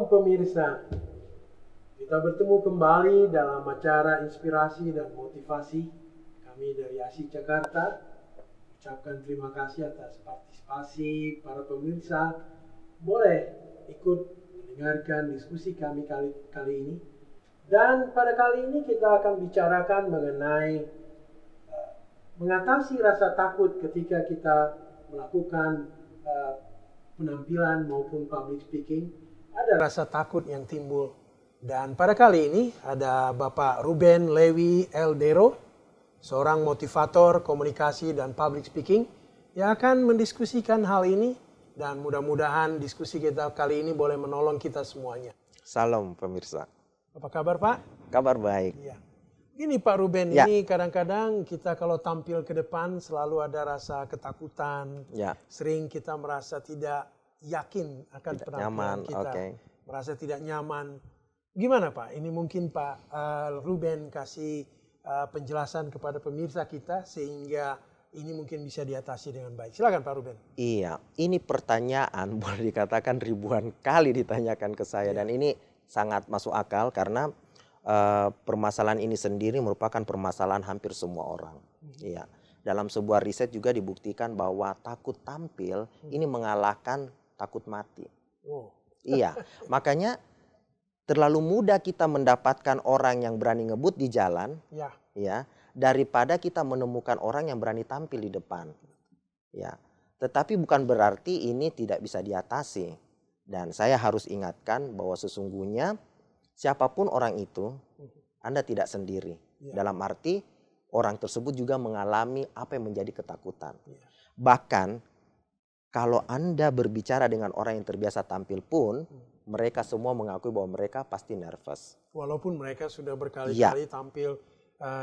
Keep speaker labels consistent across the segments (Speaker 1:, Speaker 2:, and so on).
Speaker 1: Shalom pemirsa, kita bertemu kembali dalam acara inspirasi dan motivasi. Kami dari ASI Jakarta ucapkan terima kasih atas partisipasi para pemirsa. Boleh ikut mendengarkan diskusi kami kali ini. Dan pada kali ini kita akan bicarakan mengenai mengatasi rasa takut ketika kita melakukan penampilan maupun public speaking. Ada rasa takut yang timbul. Dan pada kali ini ada Bapak Ruben Lewi Eldero, seorang motivator komunikasi dan public speaking yang akan mendiskusikan hal ini, dan mudah-mudahan diskusi kita kali ini boleh menolong kita semuanya.
Speaker 2: Salam pemirsa.
Speaker 1: Apa kabar Pak?
Speaker 2: Kabar baik.
Speaker 1: Ya. Gini Pak Ruben, ini kadang-kadang kita kalau tampil ke depan selalu ada rasa ketakutan. Sering kita merasa tidak yakin akan penampilan kita. Merasa tidak nyaman. Gimana Pak? Ini mungkin Pak Ruben kasih penjelasan kepada pemirsa kita sehingga ini mungkin bisa diatasi dengan baik. Silakan Pak Ruben.
Speaker 2: Iya, ini pertanyaan boleh dikatakan ribuan kali ditanyakan ke saya. Dan ini sangat masuk akal karena permasalahan ini sendiri merupakan permasalahan hampir semua orang. Iya. Dalam sebuah riset juga dibuktikan bahwa takut tampil ini mengalahkan takut mati. Iya, makanya terlalu mudah kita mendapatkan orang yang berani ngebut di jalan, ya, daripada kita menemukan orang yang berani tampil di depan. Ya, tetapi bukan berarti ini tidak bisa diatasi. Dan saya harus ingatkan bahwa sesungguhnya siapapun orang itu, Anda tidak sendiri. Dalam arti orang tersebut juga mengalami apa yang menjadi ketakutan. Bahkan kalau Anda berbicara dengan orang yang terbiasa tampil pun, mereka semua mengakui bahwa mereka pasti nervous.
Speaker 1: Walaupun mereka sudah berkali-kali tampil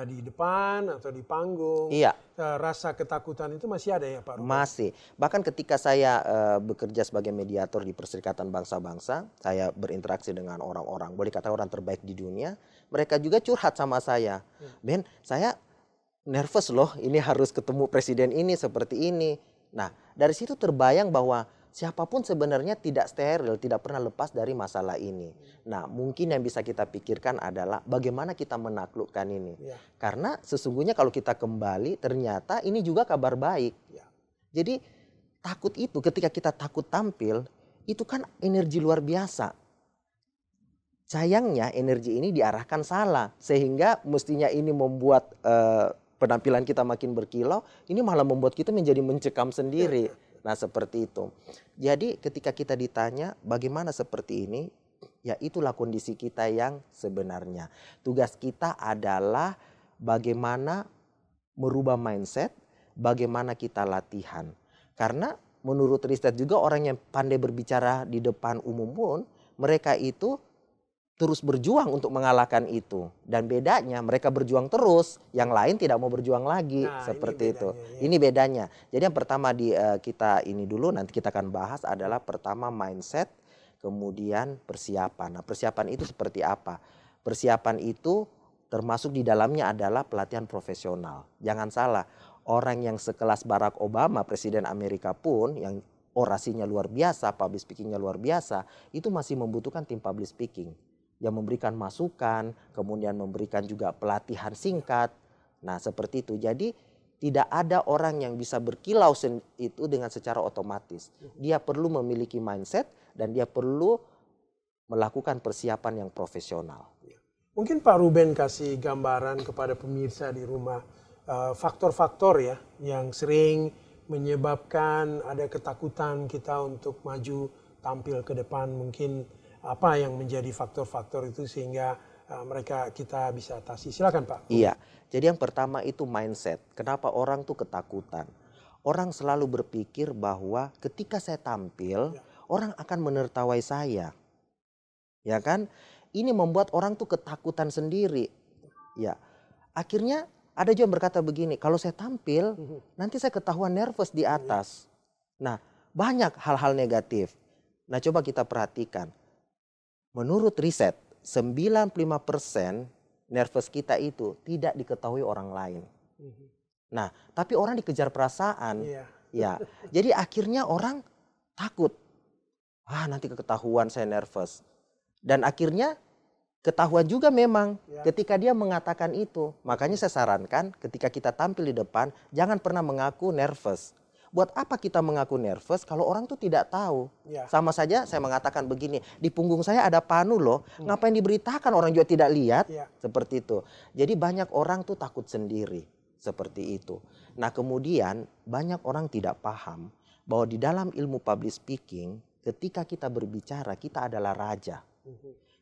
Speaker 1: di depan atau di panggung, rasa ketakutan itu masih ada ya Pak Ruben?
Speaker 2: Masih. Bahkan ketika saya bekerja sebagai mediator di Perserikatan Bangsa-Bangsa, saya berinteraksi dengan orang-orang, boleh kata orang terbaik di dunia, mereka juga curhat sama saya. Ben, saya nervous loh, ini harus ketemu presiden ini seperti ini. Nah, dari situ terbayang bahwa siapapun sebenarnya tidak steril, tidak pernah lepas dari masalah ini. Nah, mungkin yang bisa kita pikirkan adalah bagaimana kita menaklukkan ini. Karena sesungguhnya kalau kita kembali, ternyata ini juga kabar baik. Jadi takut itu, ketika kita takut tampil, itu kan energi luar biasa. Sayangnya energi ini diarahkan salah, sehingga mestinya ini membuat penampilan kita makin berkilau, ini malah membuat kita menjadi mencekam sendiri. Nah seperti itu. Jadi ketika kita ditanya bagaimana seperti ini, ya itulah kondisi kita yang sebenarnya. Tugas kita adalah bagaimana merubah mindset, bagaimana kita latihan. Karena menurut riset juga orang yang pandai berbicara di depan umum pun, mereka itu terus berjuang untuk mengalahkan itu. Dan bedanya mereka berjuang terus, yang lain tidak mau berjuang lagi. Seperti itu. Ini bedanya. Jadi yang pertama kita ini dulu, nanti kita akan bahas adalah pertama mindset, kemudian persiapan. Nah persiapan itu seperti apa? Persiapan itu termasuk di dalamnya adalah pelatihan profesional. Jangan salah, orang yang sekelas Barack Obama, Presiden Amerika pun, yang orasinya luar biasa, public speakingnya luar biasa, itu masih membutuhkan tim public speaking yang memberikan masukan, kemudian memberikan juga pelatihan singkat. Nah seperti itu. Jadi tidak ada orang yang bisa berkilau itu dengan secara otomatis. Dia perlu memiliki mindset dan dia perlu melakukan persiapan yang profesional.
Speaker 1: Mungkin Pak Ruben kasih gambaran kepada pemirsa di rumah faktor-faktor ya yang sering menyebabkan ada ketakutan kita untuk maju tampil ke depan. Mungkin apa yang menjadi faktor-faktor itu sehingga kita bisa atasi. Silakan Pak.
Speaker 2: Iya, jadi yang pertama itu mindset. Kenapa orang tuh ketakutan? Orang selalu berpikir bahwa ketika saya tampil, orang akan menertawai saya. Ya kan? Ini membuat orang tuh ketakutan sendiri. Ya, akhirnya ada juga yang berkata begini, kalau saya tampil, nanti saya ketahuan nervous di atas. Nah, banyak hal-hal negatif. Nah, coba kita perhatikan. Menurut riset, 95% nervous kita itu tidak diketahui orang lain. Nah, tapi orang dikejar perasaan. Ya, jadi akhirnya orang takut. Nanti ketahuan saya nervous. Dan akhirnya ketahuan juga memang
Speaker 1: Ya.
Speaker 2: ketika dia mengatakan itu. Makanya saya sarankan ketika kita tampil di depan, jangan pernah mengaku nervous. Buat apa kita mengaku nervous kalau orang tuh tidak tahu?
Speaker 1: Ya.
Speaker 2: Sama saja saya mengatakan begini, di punggung saya ada panu loh, ngapain diberitakan orang juga tidak lihat?
Speaker 1: Ya.
Speaker 2: Seperti itu. Jadi banyak orang tuh takut sendiri, seperti itu. Nah kemudian banyak orang tidak paham bahwa di dalam ilmu public speaking, ketika kita berbicara, kita adalah raja.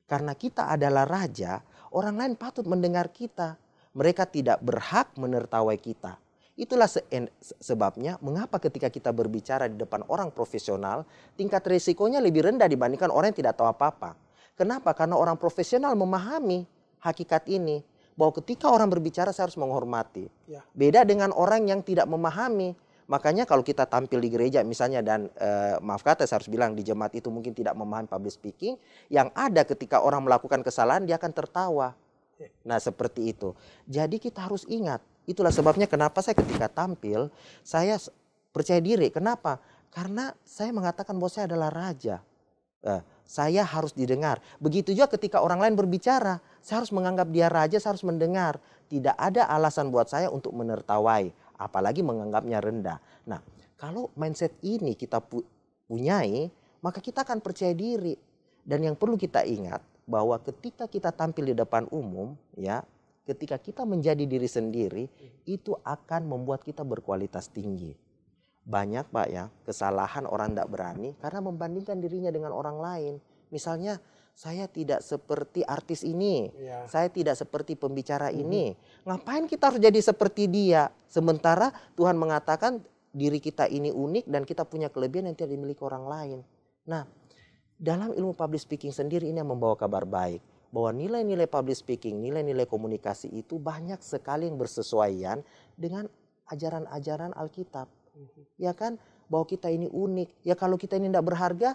Speaker 2: Karena kita adalah raja, orang lain patut mendengar kita. Mereka tidak berhak menertawai kita. Itulah sebabnya mengapa ketika kita berbicara di depan orang profesional, tingkat risikonya lebih rendah dibandingkan orang yang tidak tahu apa-apa. Kenapa? Karena orang profesional memahami hakikat ini. Bahwa ketika orang berbicara saya harus menghormati.
Speaker 1: Ya.
Speaker 2: Beda dengan orang yang tidak memahami. Makanya kalau kita tampil di gereja misalnya dan maaf kata saya harus bilang di jemaat itu mungkin tidak memahami public speaking. Yang ada ketika orang melakukan kesalahan dia akan tertawa. Nah seperti itu. Jadi kita harus ingat. Itulah sebabnya kenapa saya ketika tampil saya percaya diri. Kenapa? Karena saya mengatakan bahwa saya adalah raja. Saya harus didengar. Begitu juga ketika orang lain berbicara. Saya harus menganggap dia raja, saya harus mendengar. Tidak ada alasan buat saya untuk menertawai. Apalagi menganggapnya rendah. Nah kalau mindset ini kita punyai, maka kita akan percaya diri. Dan yang perlu kita ingat bahwa ketika kita tampil di depan umum, ya, ketika kita menjadi diri sendiri, itu akan membuat kita berkualitas tinggi. Banyak Pak ya, kesalahan orang tidak berani karena membandingkan dirinya dengan orang lain. Misalnya, saya tidak seperti artis ini,
Speaker 1: Ya.
Speaker 2: saya tidak seperti pembicara ini. Ngapain kita harus jadi seperti dia? Sementara Tuhan mengatakan diri kita ini unik dan kita punya kelebihan yang tidak dimiliki orang lain. Nah, dalam ilmu public speaking sendiri ini yang membawa kabar baik. Bahwa nilai-nilai public speaking, nilai-nilai komunikasi itu banyak sekali yang bersesuaian dengan ajaran-ajaran Alkitab. Ya kan, bahwa kita ini unik. Ya kalau kita ini tidak berharga,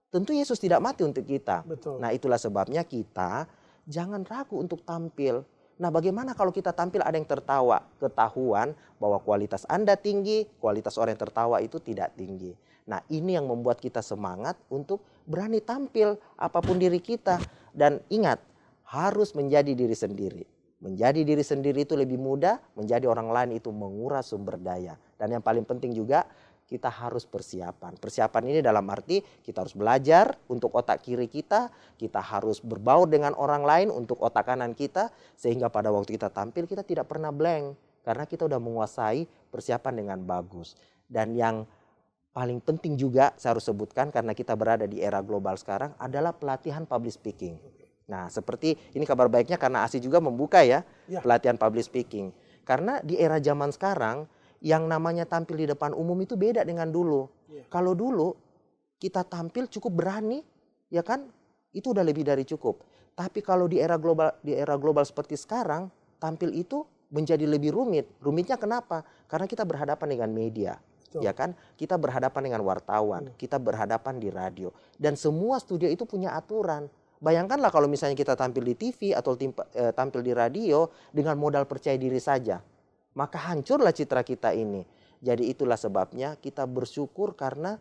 Speaker 2: tentu Yesus tidak mati untuk kita.
Speaker 1: Betul.
Speaker 2: Nah itulah sebabnya kita jangan ragu untuk tampil. Nah bagaimana kalau kita tampil ada yang tertawa? Ketahuan bahwa kualitas Anda tinggi, kualitas orang yang tertawa itu tidak tinggi. Nah ini yang membuat kita semangat untuk berani tampil apapun diri kita. Dan ingat, harus menjadi diri sendiri. Menjadi diri sendiri itu lebih mudah, menjadi orang lain itu menguras sumber daya. Dan yang paling penting juga, kita harus persiapan. Persiapan ini dalam arti kita harus belajar untuk otak kiri kita harus berbaur dengan orang lain untuk otak kanan kita, sehingga pada waktu kita tampil kita tidak pernah blank. Karena kita sudah menguasai persiapan dengan bagus. Dan yang paling penting juga saya harus sebutkan karena kita berada di era global sekarang adalah pelatihan public speaking. Nah seperti ini kabar baiknya karena ASI juga membuka ya pelatihan public speaking. Karena di era zaman sekarang yang namanya tampil di depan umum itu beda dengan dulu. Kalau dulu kita tampil cukup berani ya kan itu udah lebih dari cukup. Tapi kalau di era global seperti sekarang tampil itu menjadi lebih rumit. Rumitnya kenapa? Karena kita berhadapan dengan media. Ya kan, kita berhadapan dengan wartawan, kita berhadapan di radio, dan semua studio itu punya aturan. Bayangkanlah kalau misalnya kita tampil di TV atau tampil di radio dengan modal percaya diri saja, maka hancurlah citra kita ini. Jadi itulah sebabnya kita bersyukur karena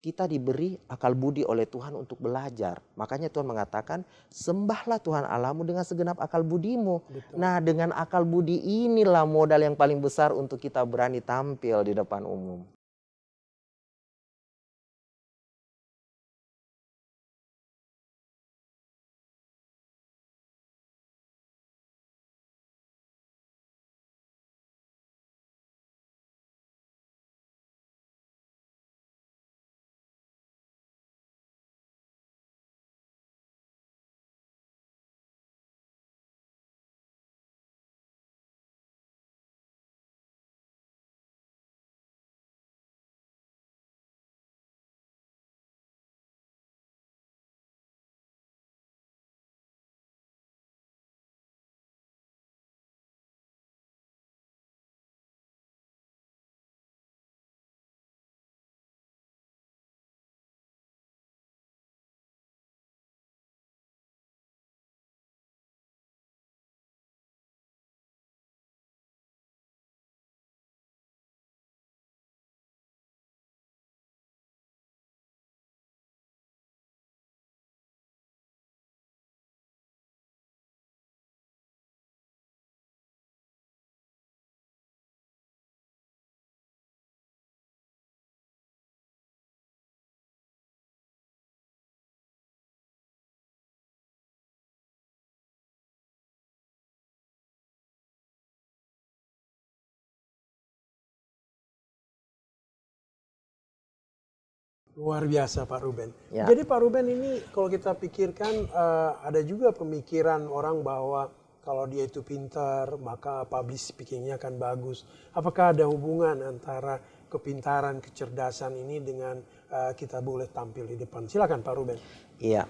Speaker 2: kita diberi akal budi oleh Tuhan untuk belajar. Makanya Tuhan mengatakan, sembahlah Tuhan Allahmu dengan segenap akal budimu. Betul. Nah dengan akal budi inilah modal yang paling besar untuk kita berani tampil di depan umum.
Speaker 1: Luar biasa Pak Ruben.
Speaker 2: Ya.
Speaker 1: Jadi Pak Ruben ini kalau kita pikirkan ada juga pemikiran orang bahwa kalau dia itu pintar maka public speakingnya akan bagus. Apakah ada hubungan antara kepintaran, kecerdasan ini dengan kita boleh tampil di depan? Silakan Pak Ruben.
Speaker 2: Iya.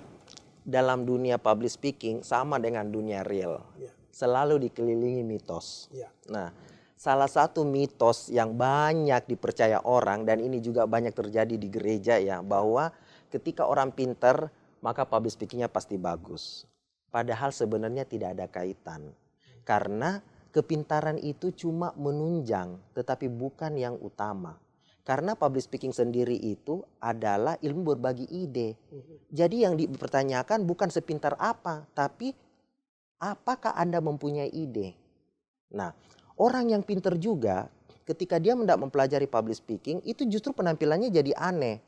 Speaker 2: Dalam dunia public speaking sama dengan dunia real.
Speaker 1: Ya.
Speaker 2: Selalu dikelilingi mitos.
Speaker 1: Ya.
Speaker 2: Nah, salah satu mitos yang banyak dipercaya orang dan ini juga banyak terjadi di gereja ya, bahwa ketika orang pintar maka public speakingnya pasti bagus. Padahal sebenarnya tidak ada kaitan. Karena kepintaran itu cuma menunjang tetapi bukan yang utama. Karena public speaking sendiri itu adalah ilmu berbagi ide. Jadi yang dipertanyakan bukan sepintar apa, tapi apakah Anda mempunyai ide? Nah, orang yang pintar juga ketika dia hendak mempelajari public speaking itu justru penampilannya jadi aneh.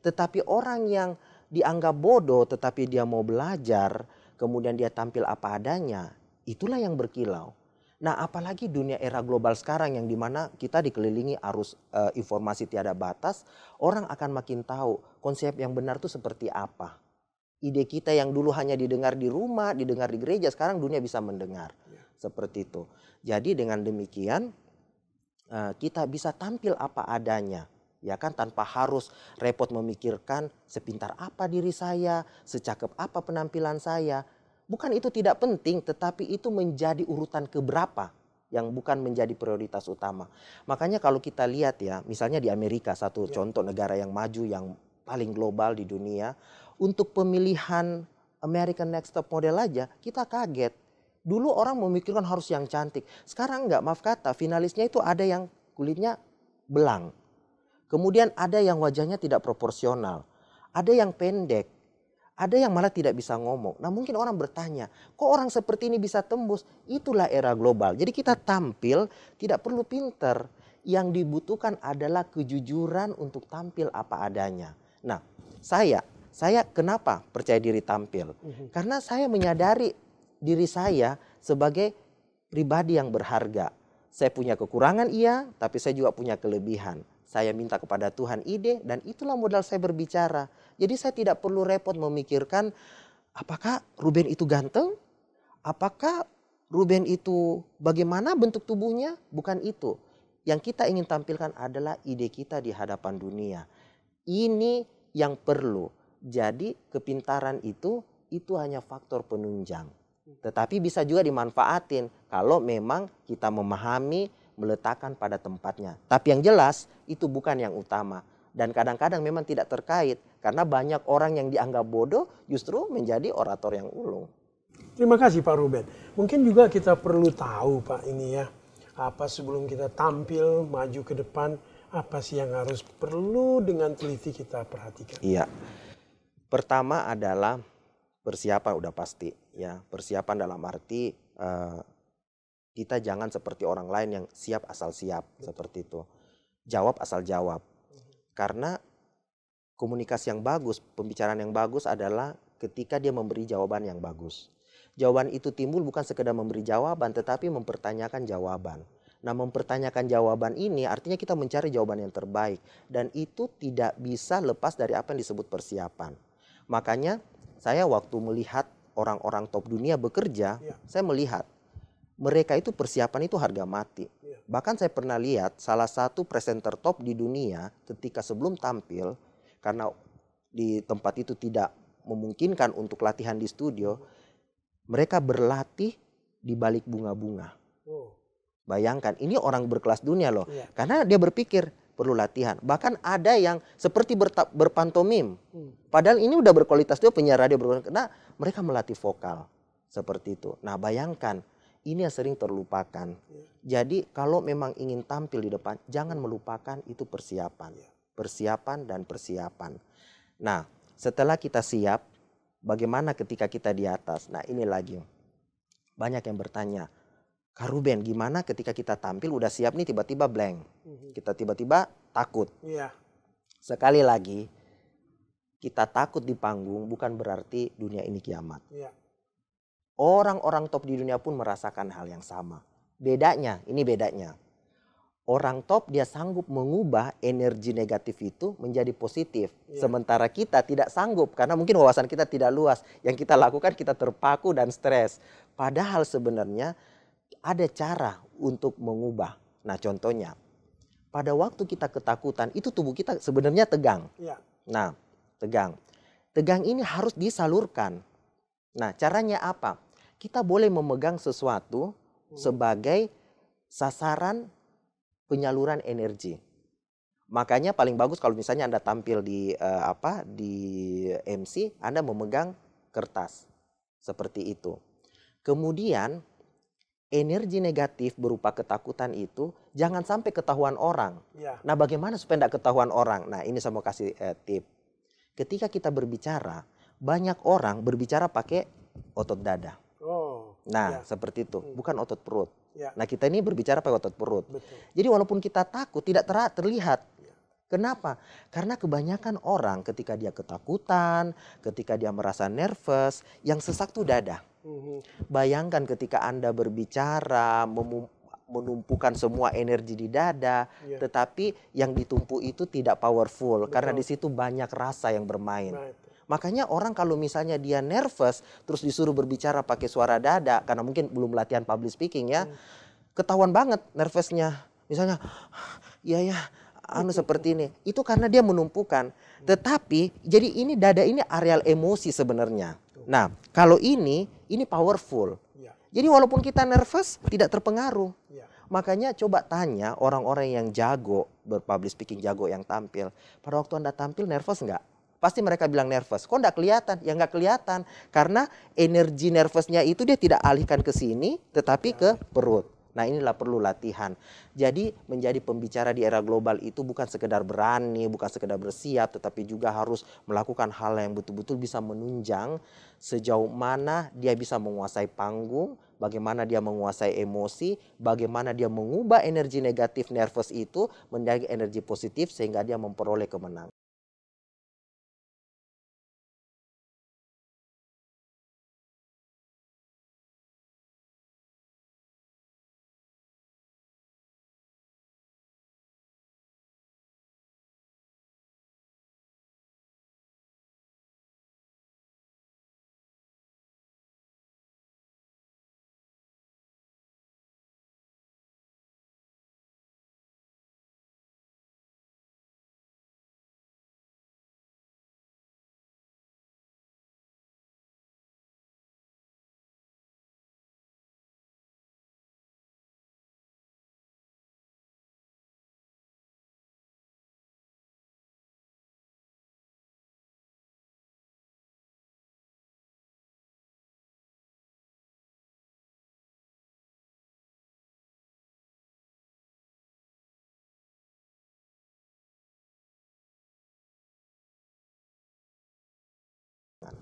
Speaker 2: Tetapi orang yang dianggap bodoh tetapi dia mau belajar, kemudian dia tampil apa adanya, itulah yang berkilau. Nah, apalagi dunia era global sekarang yang dimana kita dikelilingi arus informasi tiada batas, orang akan makin tahu konsep yang benar itu seperti apa. Ide kita yang dulu hanya didengar di rumah, didengar di gereja, sekarang dunia bisa mendengar. Seperti itu. Jadi dengan demikian kita bisa tampil apa adanya. Ya kan, tanpa harus repot memikirkan sepintar apa diri saya, secakep apa penampilan saya. Bukan itu tidak penting, tetapi itu menjadi urutan keberapa yang bukan menjadi prioritas utama. Makanya kalau kita lihat ya, misalnya di Amerika, satu contoh negara yang maju yang paling global di dunia, untuk pemilihan American Next Top Model aja kita kaget. Dulu orang memikirkan harus yang cantik. Sekarang enggak, maaf kata, finalisnya itu ada yang kulitnya belang. Kemudian ada yang wajahnya tidak proporsional. Ada yang pendek. Ada yang malah tidak bisa ngomong. Nah, mungkin orang bertanya, kok orang seperti ini bisa tembus? Itulah era global. Jadi kita tampil tidak perlu pinter. Yang dibutuhkan adalah kejujuran untuk tampil apa adanya. Nah, saya kenapa percaya diri tampil? Karena saya menyadari diri saya sebagai pribadi yang berharga. Saya punya kekurangan iya, tapi saya juga punya kelebihan. Saya minta kepada Tuhan ide dan itulah modal saya berbicara. Jadi saya tidak perlu repot memikirkan apakah Ruben itu ganteng? Apakah Ruben itu bagaimana bentuk tubuhnya? Bukan itu. Yang kita ingin tampilkan adalah ide kita di hadapan dunia. Ini yang perlu. Jadi kepintaran itu hanya faktor penunjang. Tetapi bisa juga dimanfaatin kalau memang kita memahami, meletakkan pada tempatnya. Tapi yang jelas itu bukan yang utama. Dan kadang-kadang memang tidak terkait. Karena banyak orang yang dianggap bodoh justru menjadi orator yang ulung.
Speaker 1: Terima kasih Pak Ruben. Mungkin juga kita perlu tahu Pak ini ya. Apa sebelum kita tampil, maju ke depan, apa sih yang harus perlu dengan teliti kita perhatikan?
Speaker 2: Iya. Pertama adalah persiapan udah pasti. Ya, persiapan dalam arti kita jangan seperti orang lain yang siap asal siap. Seperti itu. Jawab asal jawab. Karena komunikasi yang bagus, pembicaraan yang bagus adalah ketika dia memberi jawaban yang bagus. Jawaban itu timbul bukan sekedar memberi jawaban, tetapi mempertanyakan jawaban. Nah, mempertanyakan jawaban ini artinya kita mencari jawaban yang terbaik. Dan itu tidak bisa lepas dari apa yang disebut persiapan. Makanya saya waktu melihat orang-orang top dunia bekerja, saya melihat mereka itu persiapan itu harga mati. Bahkan saya pernah lihat salah satu presenter top di dunia ketika sebelum tampil, karena di tempat itu tidak memungkinkan untuk latihan di studio, mereka berlatih di balik bunga-bunga. Bayangkan, ini orang berkelas dunia loh. Karena dia berpikir perlu latihan. Bahkan ada yang seperti berpantomim. Padahal ini udah berkualitas, dia penyiar radio berkualitas. Karena mereka melatih vokal. Seperti itu. Nah, bayangkan. Ini yang sering terlupakan. Jadi kalau memang ingin tampil di depan, jangan melupakan itu persiapan. Persiapan dan persiapan. Nah, setelah kita siap, bagaimana ketika kita di atas? Nah, ini lagi. Banyak yang bertanya, Kak Ruben, gimana ketika kita tampil udah siap nih tiba-tiba blank. Kita tiba-tiba takut. Sekali lagi, kita takut di panggung bukan berarti dunia ini kiamat. Orang-orang top di dunia pun merasakan hal yang sama. Bedanya, ini bedanya. orang top dia sanggup mengubah energi negatif itu menjadi positif.
Speaker 1: Ya.
Speaker 2: Sementara kita tidak sanggup karena mungkin wawasan kita tidak luas. Yang kita lakukan kita terpaku dan stres. Padahal sebenarnya ada cara untuk mengubah. Nah contohnya, pada waktu kita ketakutan itu tubuh kita sebenarnya tegang.
Speaker 1: Ya.
Speaker 2: Nah tegang. Tegang ini harus disalurkan. Nah caranya apa? Kita boleh memegang sesuatu sebagai sasaran penyaluran energi. Makanya paling bagus kalau misalnya Anda tampil di di MC, Anda memegang kertas seperti itu. Kemudian energi negatif berupa ketakutan itu jangan sampai ketahuan orang.
Speaker 1: Ya.
Speaker 2: Nah, bagaimana supaya tidak ketahuan orang? Nah, ini saya mau kasih tip. Ketika kita berbicara, banyak orang berbicara pakai otot dada.
Speaker 1: Oh.
Speaker 2: Nah,
Speaker 1: ya.
Speaker 2: seperti itu, bukan otot perut.
Speaker 1: Ya.
Speaker 2: Nah, kita ini berbicara pakai otot perut.
Speaker 1: Betul.
Speaker 2: Jadi walaupun kita takut tidak terlihat. Kenapa? Karena kebanyakan orang ketika dia ketakutan, ketika dia merasa nervous, yang sesak tuh dada. Bayangkan ketika Anda berbicara, menumpukan semua energi di dada, tetapi yang ditumpu itu tidak powerful.
Speaker 1: Betul.
Speaker 2: Karena di situ banyak rasa yang bermain.
Speaker 1: Right.
Speaker 2: Makanya orang kalau misalnya dia nervous terus disuruh berbicara pakai suara dada karena mungkin belum latihan public speaking ya, ketahuan banget nervousnya. Misalnya, ya seperti ini. Itu karena dia menumpukan. Tetapi jadi ini dada ini areal emosi sebenarnya. Nah kalau ini powerful. Jadi walaupun kita nervous tidak terpengaruh. Makanya coba tanya orang-orang yang jago berpublic speaking, jago yang tampil. Pada waktu Anda tampil nervous nggak? Pasti mereka bilang nervous. Kok nggak kelihatan? Ya nggak kelihatan. Karena energi nervousnya itu dia tidak alihkan ke sini, tetapi ke perut. Nah inilah perlu latihan. Jadi menjadi pembicara di era global itu bukan sekedar berani, bukan sekedar bersiap, tetapi juga harus melakukan hal yang betul-betul bisa menunjang sejauh mana dia bisa menguasai panggung, bagaimana dia menguasai emosi, bagaimana dia mengubah energi negatif nervous itu menjadi energi positif sehingga dia memperoleh kemenangan.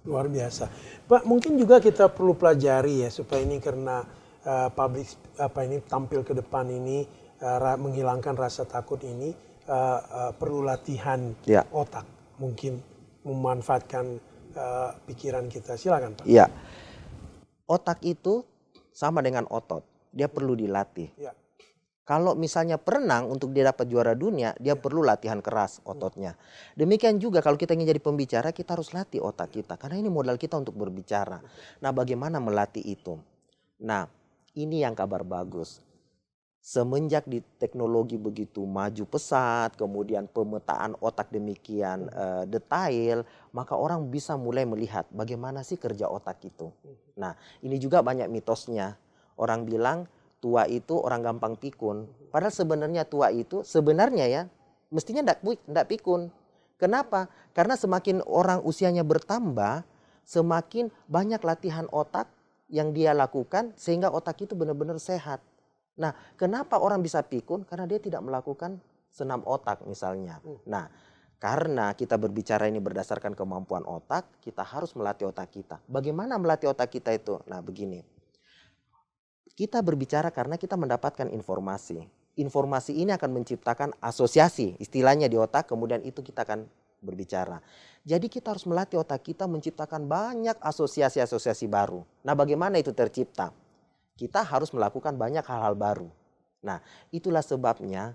Speaker 1: Luar biasa. Pak, mungkin juga kita perlu pelajari ya supaya ini karena tampil ke depan ini menghilangkan rasa takut ini perlu latihan otak. Mungkin memanfaatkan pikiran kita. Silakan Pak.
Speaker 2: Iya. Otak itu sama dengan otot. Dia perlu dilatih.
Speaker 1: Ya.
Speaker 2: Kalau misalnya perenang untuk dia dapat juara dunia, dia perlu latihan keras ototnya. Demikian juga kalau kita ingin jadi pembicara, kita harus latih otak kita. Karena ini modal kita untuk berbicara. Nah bagaimana melatih itu? Nah ini yang kabar bagus. Semenjak di teknologi begitu maju pesat, kemudian pemetaan otak demikian detail, maka orang bisa mulai melihat bagaimana sih kerja otak itu. Nah ini juga banyak mitosnya. Orang bilang, tua itu orang gampang pikun. Padahal sebenarnya tua itu sebenarnya ya mestinya tidak pikun. Kenapa? Karena semakin orang usianya bertambah, semakin banyak latihan otak yang dia lakukan sehingga otak itu benar-benar sehat. Nah, kenapa orang bisa pikun? Karena dia tidak melakukan senam otak misalnya. Nah, karena kita berbicara ini berdasarkan kemampuan otak, kita harus melatih otak kita. Bagaimana melatih otak kita itu? Nah, begini. Kita berbicara karena kita mendapatkan informasi. Informasi ini akan menciptakan asosiasi, istilahnya di otak, kemudian itu kita akan berbicara. Jadi kita harus melatih otak kita menciptakan banyak asosiasi-asosiasi baru. Nah bagaimana itu tercipta? Kita harus melakukan banyak hal-hal baru. Nah, itulah sebabnya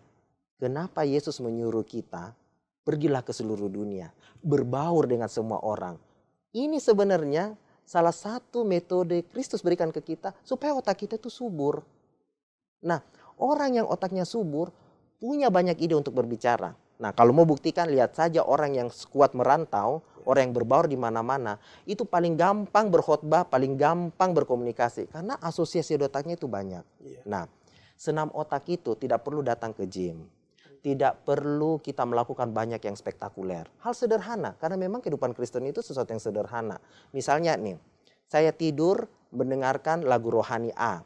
Speaker 2: kenapa Yesus menyuruh kita pergilah ke seluruh dunia, berbaur dengan semua orang. Ini sebenarnya salah satu metode Kristus berikan ke kita supaya otak kita itu subur. Nah, orang yang otaknya subur punya banyak ide untuk berbicara. Nah, kalau mau buktikan, lihat saja orang yang kuat merantau, orang yang berbaur di mana-mana, itu paling gampang berkhotbah, paling gampang berkomunikasi. Karena asosiasi di otaknya itu banyak. Nah, senam otak itu tidak perlu datang ke gym. Tidak perlu kita melakukan banyak yang spektakuler. Hal sederhana, karena memang kehidupan Kristen itu sesuatu yang sederhana. Misalnya nih, saya tidur mendengarkan lagu rohani A.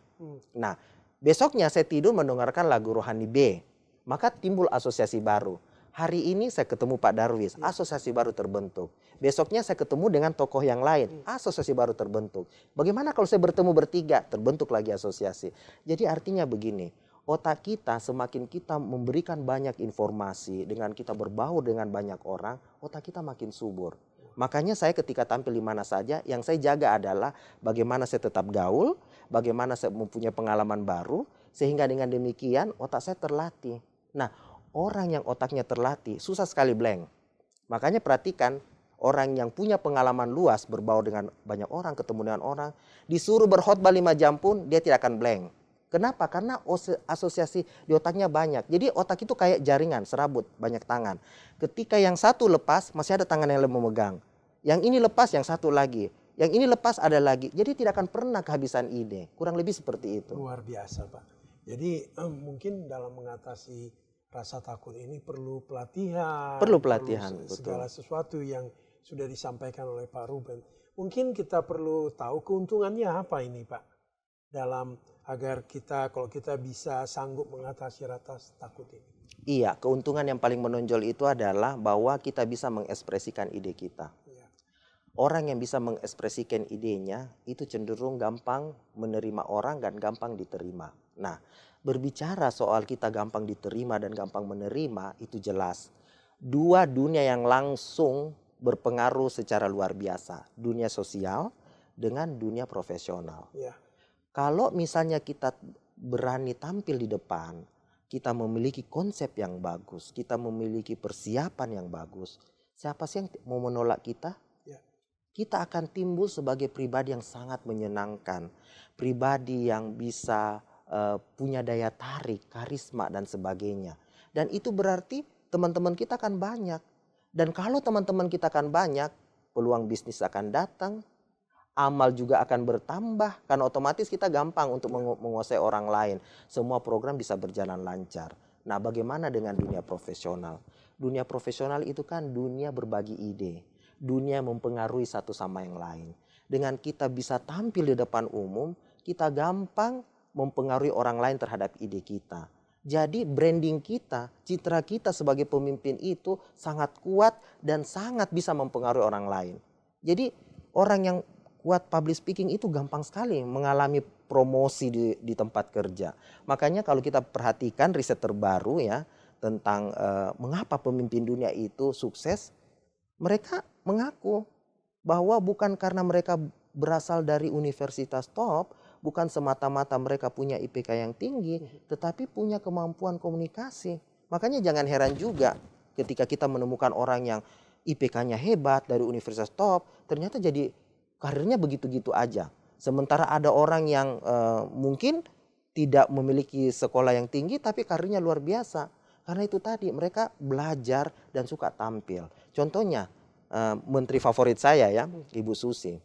Speaker 2: Nah, besoknya saya tidur mendengarkan lagu rohani B. Maka timbul asosiasi baru. Hari ini saya ketemu Pak Darwis, asosiasi baru terbentuk. Besoknya saya ketemu dengan tokoh yang lain, asosiasi baru terbentuk. Bagaimana kalau saya bertemu bertiga, terbentuk lagi asosiasi. Jadi artinya begini, otak kita semakin kita memberikan banyak informasi, dengan kita berbaur dengan banyak orang, otak kita makin subur. Makanya saya ketika tampil di mana saja, yang saya jaga adalah bagaimana saya tetap gaul, bagaimana saya mempunyai pengalaman baru, sehingga dengan demikian otak saya terlatih. Nah, orang yang otaknya terlatih susah sekali blank. Makanya perhatikan orang yang punya pengalaman luas berbaur dengan banyak orang, ketemu dengan orang, disuruh berkhotbah 5 jam pun dia tidak akan blank. Kenapa? Karena asosiasi di otaknya banyak. Jadi otak itu kayak jaringan, serabut, banyak tangan. Ketika yang satu lepas, masih ada tangan yang memegang. Yang ini lepas, yang satu lagi. Yang ini lepas, ada lagi. Jadi tidak akan pernah kehabisan ide. Kurang lebih seperti itu.
Speaker 1: Luar biasa, Pak. Jadi mungkin dalam mengatasi rasa takut ini perlu pelatihan.
Speaker 2: Perlu pelatihan,
Speaker 1: segala
Speaker 2: betul.
Speaker 1: sesuatu yang sudah disampaikan oleh Pak Ruben. Mungkin kita perlu tahu keuntungannya apa ini, Pak, dalam agar kita, kalau kita bisa sanggup mengatasi rasa takut ini.
Speaker 2: Iya, keuntungan yang paling menonjol itu adalah bahwa kita bisa mengekspresikan ide kita. Orang yang bisa mengekspresikan idenya itu cenderung gampang menerima orang dan gampang diterima. Nah, berbicara soal kita gampang diterima dan gampang menerima itu jelas. Dua dunia yang langsung berpengaruh secara luar biasa. Dunia sosial dengan dunia profesional. Kalau misalnya kita berani tampil di depan, kita memiliki konsep yang bagus, kita memiliki persiapan yang bagus. Siapa sih yang mau menolak kita? Kita akan timbul sebagai pribadi yang sangat menyenangkan. Pribadi yang bisa punya daya tarik, karisma dan sebagainya. Dan itu berarti teman-teman kita akan banyak. Dan kalau teman-teman kita akan banyak, peluang bisnis akan datang. Amal juga akan bertambah. Karena otomatis kita gampang untuk menguasai orang lain. Semua program bisa berjalan lancar. Nah, bagaimana dengan dunia profesional? Dunia profesional itu kan dunia berbagi ide. Dunia mempengaruhi satu sama yang lain. Dengan kita bisa tampil di depan umum, kita gampang mempengaruhi orang lain terhadap ide kita. Jadi branding kita, citra kita sebagai pemimpin itu sangat kuat dan sangat bisa mempengaruhi orang lain. Jadi orang yang kuat public speaking itu gampang sekali mengalami promosi di tempat kerja. Makanya kalau kita perhatikan riset terbaru ya tentang mengapa pemimpin dunia itu sukses, mereka mengaku bahwa bukan karena mereka berasal dari universitas top, bukan semata-mata mereka punya IPK yang tinggi, tetapi punya kemampuan komunikasi. Makanya jangan heran juga ketika kita menemukan orang yang IPK-nya hebat dari universitas top, ternyata jadi karirnya begitu-gitu aja. Sementara ada orang yang mungkin tidak memiliki sekolah yang tinggi, tapi karirnya luar biasa. Karena itu tadi mereka belajar dan suka tampil. Contohnya menteri favorit saya ya, Ibu Susi.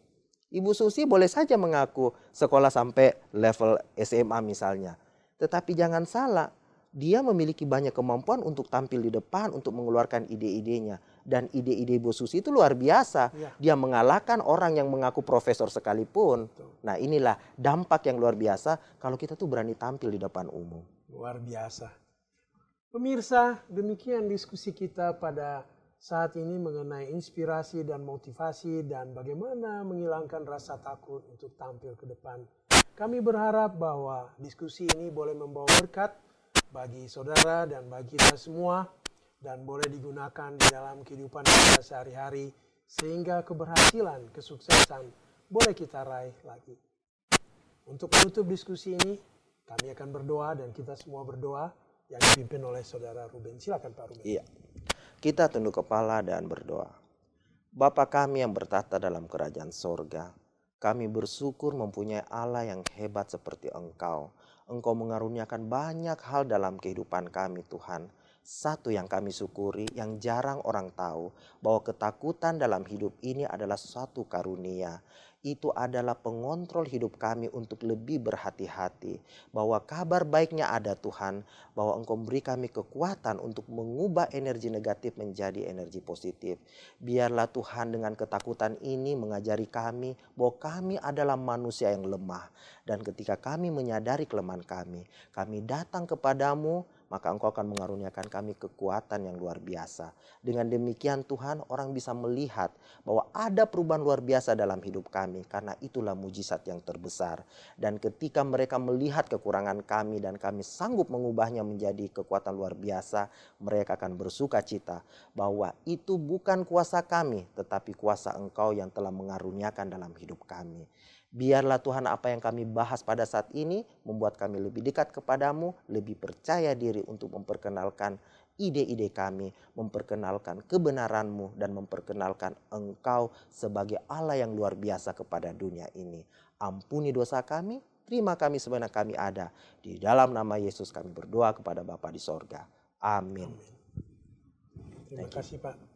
Speaker 2: Ibu Susi boleh saja mengaku sekolah sampai level SMA misalnya. Tetapi jangan salah, dia memiliki banyak kemampuan untuk tampil di depan, untuk mengeluarkan ide-idenya. Dan ide-ide Ibu Susi itu luar biasa. Dia mengalahkan orang yang mengaku profesor sekalipun. Nah, inilah dampak yang luar biasa kalau kita tuh berani tampil di depan umum.
Speaker 1: Luar biasa. Pemirsa, demikian diskusi kita pada saat ini mengenai inspirasi dan motivasi dan bagaimana menghilangkan rasa takut untuk tampil ke depan. Kami berharap bahwa diskusi ini boleh membawa berkat bagi saudara dan bagi kita semua dan boleh digunakan di dalam kehidupan kita sehari-hari sehingga keberhasilan, kesuksesan boleh kita raih lagi. Untuk menutup diskusi ini, Kami akan berdoa dan kita semua berdoa yang dipimpin oleh Saudara Ruben. Silakan Pak Ruben.
Speaker 2: Iya. Kita tunduk kepala dan berdoa. Bapa kami yang bertahta dalam kerajaan sorga, kami bersyukur mempunyai Allah yang hebat seperti Engkau. Engkau mengaruniakan banyak hal dalam kehidupan kami Tuhan. Satu yang kami syukuri, yang jarang orang tahu, bahwa ketakutan dalam hidup ini adalah suatu karunia. Itu adalah pengontrol hidup kami untuk lebih berhati-hati. Bahwa kabar baiknya ada Tuhan, bahwa Engkau beri kami kekuatan untuk mengubah energi negatif menjadi energi positif. Biarlah Tuhan dengan ketakutan ini mengajari kami bahwa kami adalah manusia yang lemah. Dan ketika kami menyadari kelemahan kami datang kepadamu, maka Engkau akan mengaruniakan kami kekuatan yang luar biasa. Dengan demikian Tuhan, orang bisa melihat bahwa ada perubahan luar biasa dalam hidup kami, karena itulah mujizat yang terbesar. Dan ketika mereka melihat kekurangan kami dan kami sanggup mengubahnya menjadi kekuatan luar biasa, mereka akan bersuka cita bahwa itu bukan kuasa kami, tetapi kuasa Engkau yang telah mengaruniakan dalam hidup kami. Biarlah Tuhan apa yang kami bahas pada saat ini membuat kami lebih dekat kepadamu, lebih percaya diri untuk memperkenalkan ide-ide kami, memperkenalkan kebenaran-Mu dan memperkenalkan Engkau sebagai Allah yang luar biasa kepada dunia ini. Ampuni dosa kami, terima kami sebenarnya kami ada. Di dalam nama Yesus kami berdoa kepada Bapa di sorga. Amin.
Speaker 1: Terima kasih Pak.